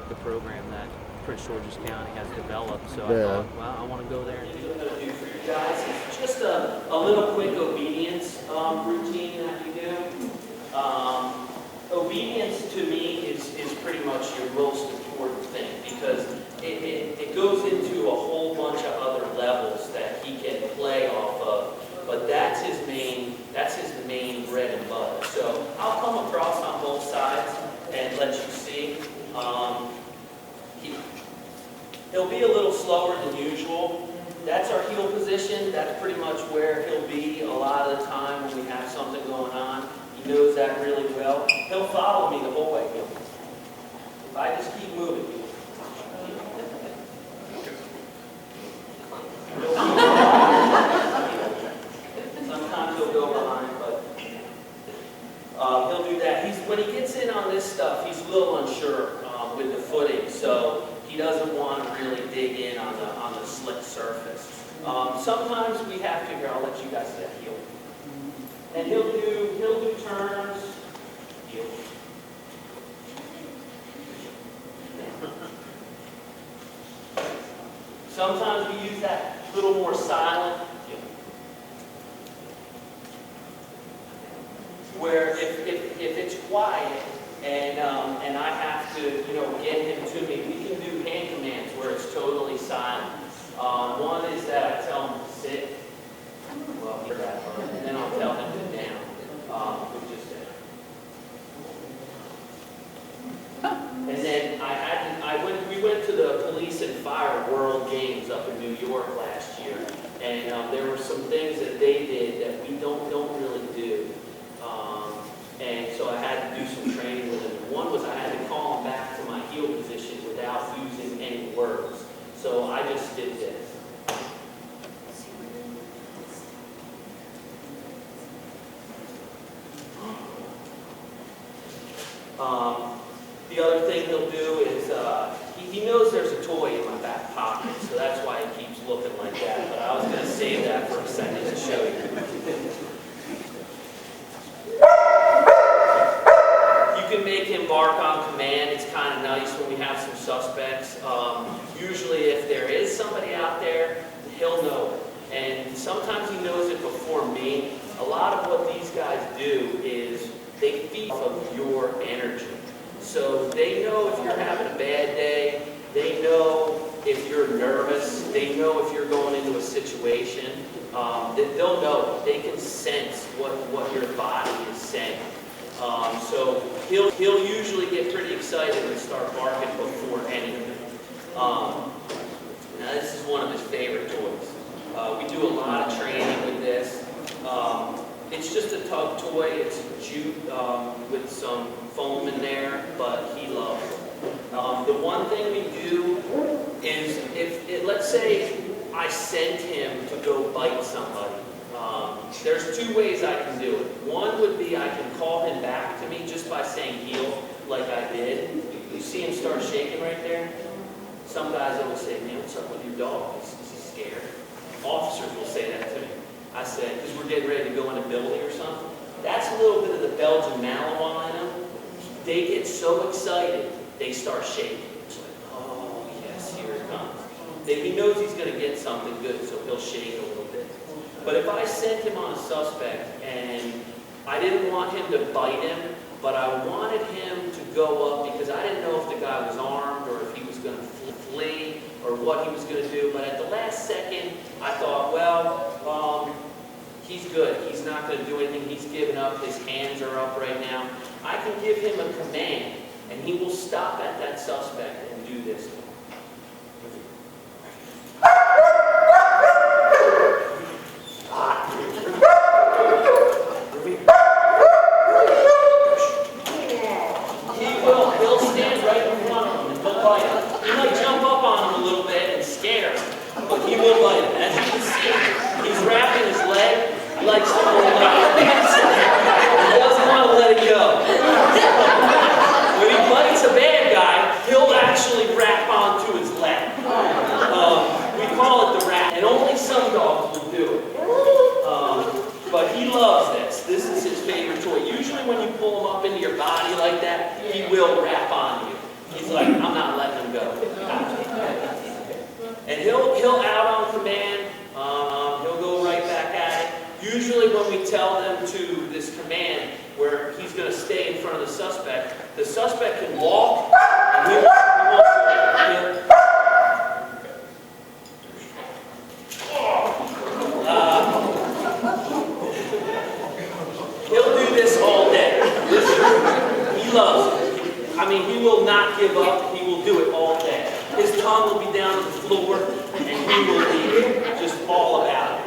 the program that Prince George's County has developed. So Yeah. I thought, well, I want to go there and do What I'm going to do for you guys is just a little quick obedience routine that you do. Obedience to me is pretty much your most important thing, because it goes into a whole bunch of other levels that he can play off of, but that's his main bread and butter. So I'll come across on both sides and let you see. He'll be a little slower than usual. That's our heel position. That's pretty much where he'll be a lot of the time when we have something going on. He knows that really well. He'll follow me the whole way. If I just keep moving. Sometimes he'll go behind, but he'll do that. When he gets in on this stuff, he's a little unsure with the footing, so he doesn't want to really dig in on the slick surface. Sometimes we have to. Here, I'll let you guys see that heel. And he'll do turns. Heel. Sometimes we use that little more silent. Where if it's quiet and I have to get him to me, we can do hand commands where it's totally silent. One is that I tell him to sit. Well, hear that part, and then I'll tell him to down. Just down. And then we went to the Police and Fire World Games up in New York last year, and there were some things that they did that we don't really do. And so I had to do some training with him. One was I had to call him back to my heel position without using any words. So I just did this. The other thing he'll do is, he knows there's a toy in my back pocket, so that's why he keeps looking like that. But I was going to save that for a second to show you. You can make him bark on command. It's kind of nice when we have some suspects. Usually if there is somebody out there, he'll know it. And sometimes he knows it before me. A lot of what these guys do is they feed off of your energy. So they know if you're having a bad day. They know if you're nervous. They know if you're going into a situation. They'll know. They can sense what your body is saying. So he'll usually get pretty excited and start barking before anything. Now this is one of his favorite toys. We do a lot of training with this. It's just a tug toy. It's jute with some foam in there, but he loves it. The one thing we do is let's say I sent him to go bite somebody. There's two ways I can do it. One would be I can call him back to me just by saying heel, like I did. You see him start shaking right there? Some guys always say, man, what's up with your dog? Is he scared? Officers will say that to me. I said, because we're getting ready to go in a building or something. That's a little bit of the Belgian Malinois in them. They get so excited, they start shaking. It's like, oh, yes, here it comes. He knows he's going to get something good, so he'll shake a little bit. But if I sent him on a suspect and I didn't want him to bite him, but I wanted him to go up because I didn't know if the guy was armed or if he was going to flee or what he was going to do. But at the last second, I thought, well, he's good. He's not going to do anything. He's given up. His hands are up right now. I can give him a command, and he will stop at that suspect and do this. He'll stand right in front of him and he'll bite him. He might jump up on him a little bit and scare him, but he will bite him. As you can see, he's wrapping his leg. He likes to hold up. He doesn't want to let it go. When he bites a bad guy, he'll actually wrap onto his leg. We call it the wrap, and only some dogs will do it. But he loves this. This is his favorite toy. Usually when you pull him up into your body like that, he will wrap on you. He's like, I'm not letting him go. And he'll out on command. He'll go right back at it. Usually when we tell them to this command where he's going to stay in front of the suspect can walk, and he'll do this all day. He loves it. I mean, he will not give up. He will do it all day. His tongue will be down to the floor, and he will be just all about it.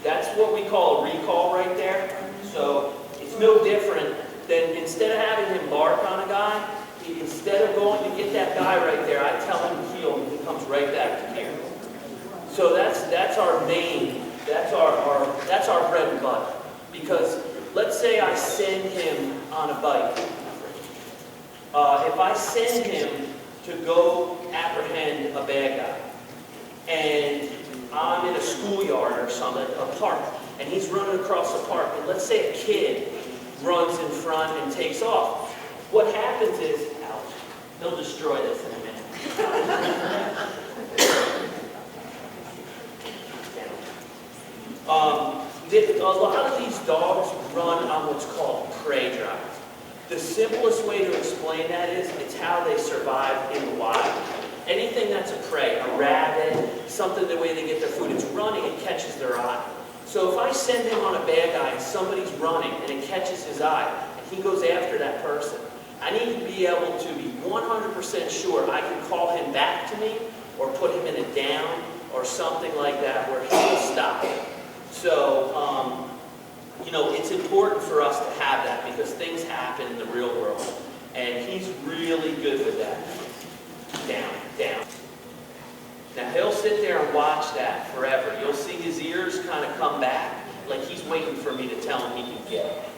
That's what we call a recall right there. So it's no different than instead of having him bark on a guy, instead of going to get that guy right there, I tell him to heel and he comes right back to here. So that's our main, that's our bread and butter. Because let's say I send him on a bike. If I send him to go apprehend a bad guy, and I'm in a schoolyard or something, a park, and he's running across the park, and let's say a kid runs in front and takes off. What happens is, ouch, he'll destroy this in a minute. A lot of these dogs run on what's called prey drives. The simplest way to explain that is, it's how they survive in the wild. Anything that's a prey, a rabbit, something the way they get their food, it's running, it catches their eye. So if I send him on a bad guy and somebody's running and it catches his eye, and he goes after that person, I need to be able to be 100% sure I can call him back to me or put him in a down or something like that where he'll stop. So, it's important for us to have that because things happen in the real world. And he's really good with that. Down, down. Now he'll sit there and watch that forever. You'll see his ears kind of come back like he's waiting for me to tell him he can get.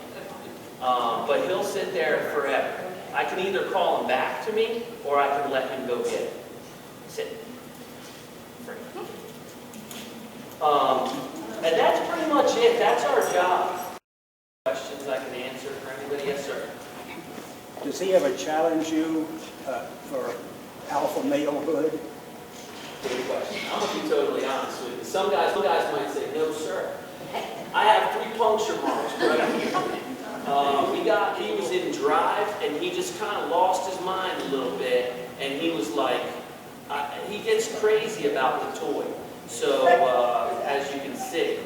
But he'll sit there forever. I can either call him back to me or I can let him go get it. Sit. Free. And that's pretty much it. That's our job. Questions I can answer for anybody? Yes, sir. Does he ever challenge you for alpha malehood? Good question. I'm going to be totally honest with you. Some guys might say, no, sir. I have 3 puncture marks right here. He was in drive, and he just kind of lost his mind a little bit, and he was like, he gets crazy about the toy. So, as you can see,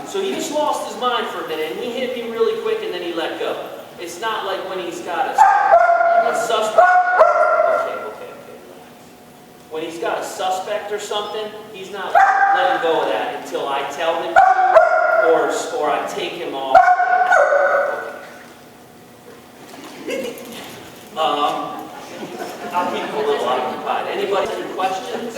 so he just lost his mind for a minute, and he hit me really quick, and then he let go. It's not like when he's got a suspect. Okay. When he's got a suspect or something, he's not letting go of that until I tell him to, or I take him off. I'll keep him a little occupied. Anybody have any questions?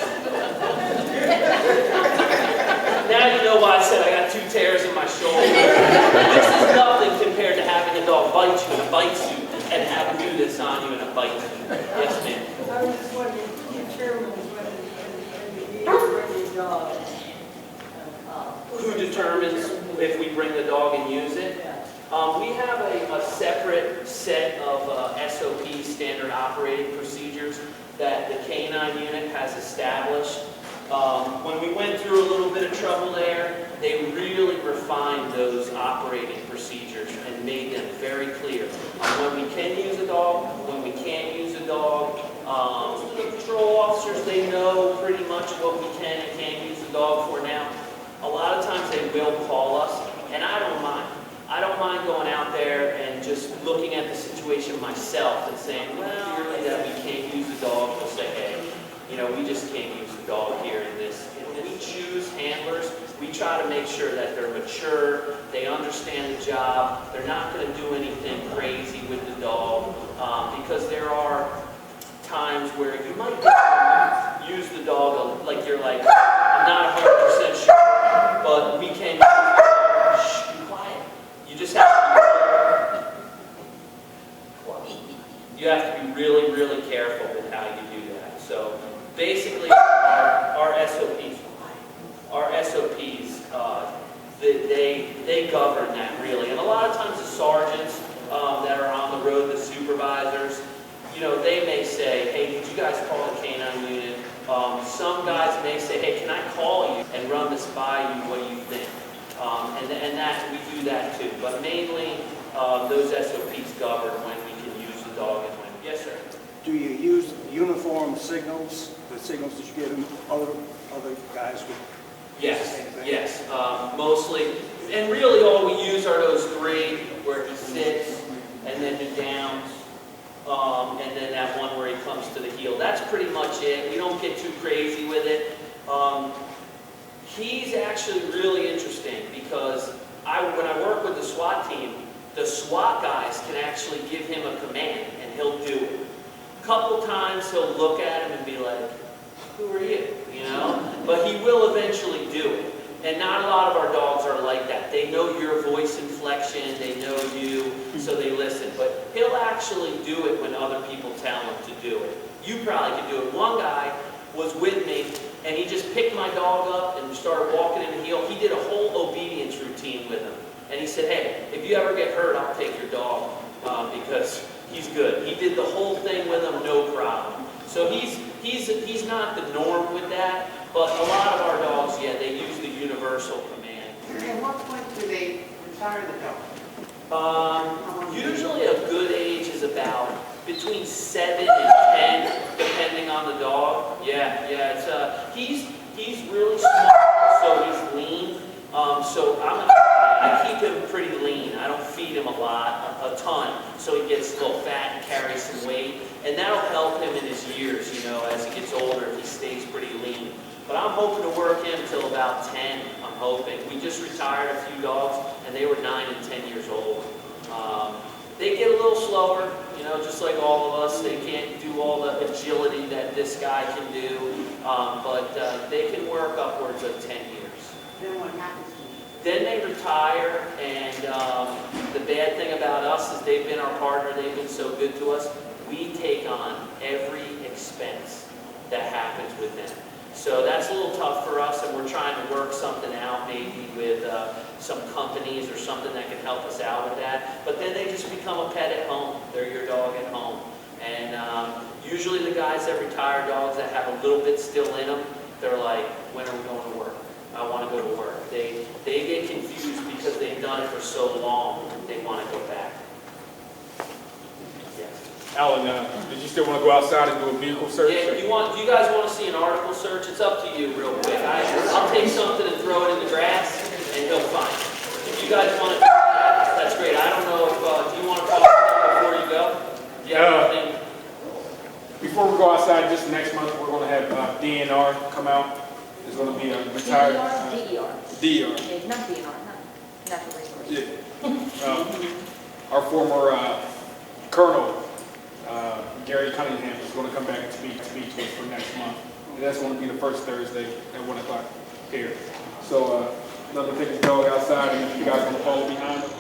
Now you know why I said I got 2 tears in my shoulder. This is nothing compared to having a dog bite you in a bite suit and have him do this on you in a bite suit. Yes, ma'am. I was just wondering, who determines when you bring your dog? Who determines if we bring the dog and use it? We have a separate set of SOP, standard operating procedures, that the Canine unit has established. When we went through a little bit of trouble there, they really refined those operating procedures and made them very clear on when we can use a dog, when we can't use a dog. The patrol officers, they know pretty much what we can and can't use the dog for now. A lot of times they will call us, and I don't mind. I don't mind going out there and just looking at the situation myself and saying, well, clearly that we can't use the dog. We'll say, hey, we just can't use the dog here in this. When we choose handlers, we try to make sure that they're mature, they understand the job, they're not going to do anything crazy with the dog, because there are times where you might use the dog like you're like, I'm not 100% sure, but we can use the dog. Shh, be quiet. You just have to be quiet. they govern that really. And a lot of times the sergeants that are on the road, the supervisors, you know, they may say, hey, did you guys call the canine unit? Some guys may say, hey, can I call you and run this by you? What do you think? And that we do that too. But mainly, those SOPs govern when we can use the dog and when. Yes, sir. Do you use uniform signals, the signals that you give them, other guys with Yes, the same thing? yes, mostly. And really all we use are those three where he sits and then the downs. And then that one where he comes to the heel. That's pretty much it. We don't get too crazy with it. He's actually really interesting because when I work with the SWAT team, the SWAT guys can actually give him a command and he'll do it. A couple times he'll look at him and be like, who are you? You know? But he will eventually do it. And not a lot of our dogs are like that. They know your voice inflection, they know you, so they listen. But he'll actually do it when other people tell him to do it. You probably could do it. One guy was with me, and he just picked my dog up and started walking in the heel. He did a whole obedience routine with him. And he said, hey, if you ever get hurt, I'll take your dog because he's good. He did the whole thing with him, no problem. So he's not the norm with that. But a lot of our dogs, yeah, they use the universal command. At what point do they retire the dog? Usually a good age is about between 7 and 10, depending on the dog. Yeah, it's he's really smart, so he's lean. So I keep him pretty lean. I don't feed him a ton, so he gets a little fat and carries some weight, and that'll help him in his years. You know, as he gets older, if he stays pretty lean. But I'm hoping to work him until about 10, I'm hoping. We just retired a few dogs, and they were 9 and 10 years old. They get a little slower, you know, just like all of us. They can't do all the agility that this guy can do, but they can work upwards of 10 years. Then what happens to them? Then they retire, and the bad thing about us is they've been our partner. They've been so good to us. We take on every expense that happens with them. So that's a little tough for us, and we're trying to work something out maybe with some companies or something that can help us out with that. But then they just become a pet at home. They're your dog at home. And usually the guys that retire dogs that have a little bit still in them, they're like, when are we going to work? I want to go to work. They get confused because they've done it for so long, they want to go back. Alan, did you still want to go outside and do a vehicle search? Yeah, do you guys want to see an article search? It's up to you real quick. I'll take something and throw it in the grass, and he'll find it. If you guys want to do that, that's great. I don't know if, do you want to talk before you go? Do you have anything? Before we go outside, just next month, we're going to have DNR come out. There's going to be a retired... DER. DER. Yeah, not DNR, not natural resources. Yeah. Our former Colonel, Gary Cunningham, is going to come back and speak to us for next month. And that's going to be the first Thursday at 1 o'clock here. So, another take his dog outside, and if you guys want to follow behind him.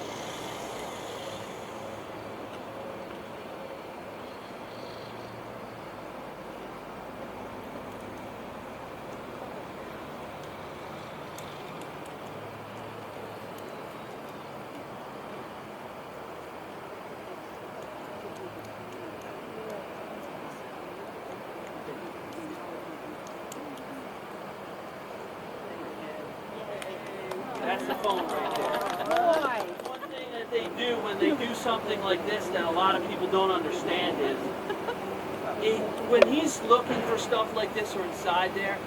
That's the phone right there. One thing that they do when they do something like this that a lot of people don't understand is, when he's looking for stuff like this or inside there,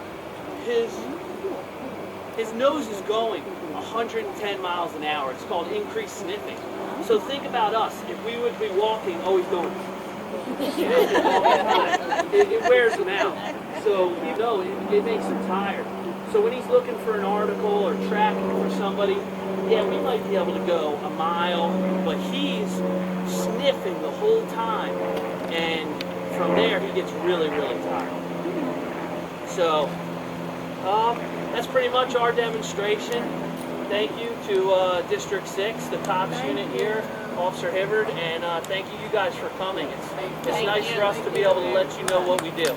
his nose is going 110 miles an hour. It's called increased sniffing. So think about us. If we would be walking, always going, it wears them out. So, you know, it makes them tired. So when he's looking for an article or tracking for somebody, yeah, we might be able to go a mile, but he's sniffing the whole time. And from there, he gets really, really tired. So, that's pretty much our demonstration. Thank you to District 6, the cops unit here, Officer Hibbard, and thank you guys for coming. It's nice for us to be able to let you know what we do.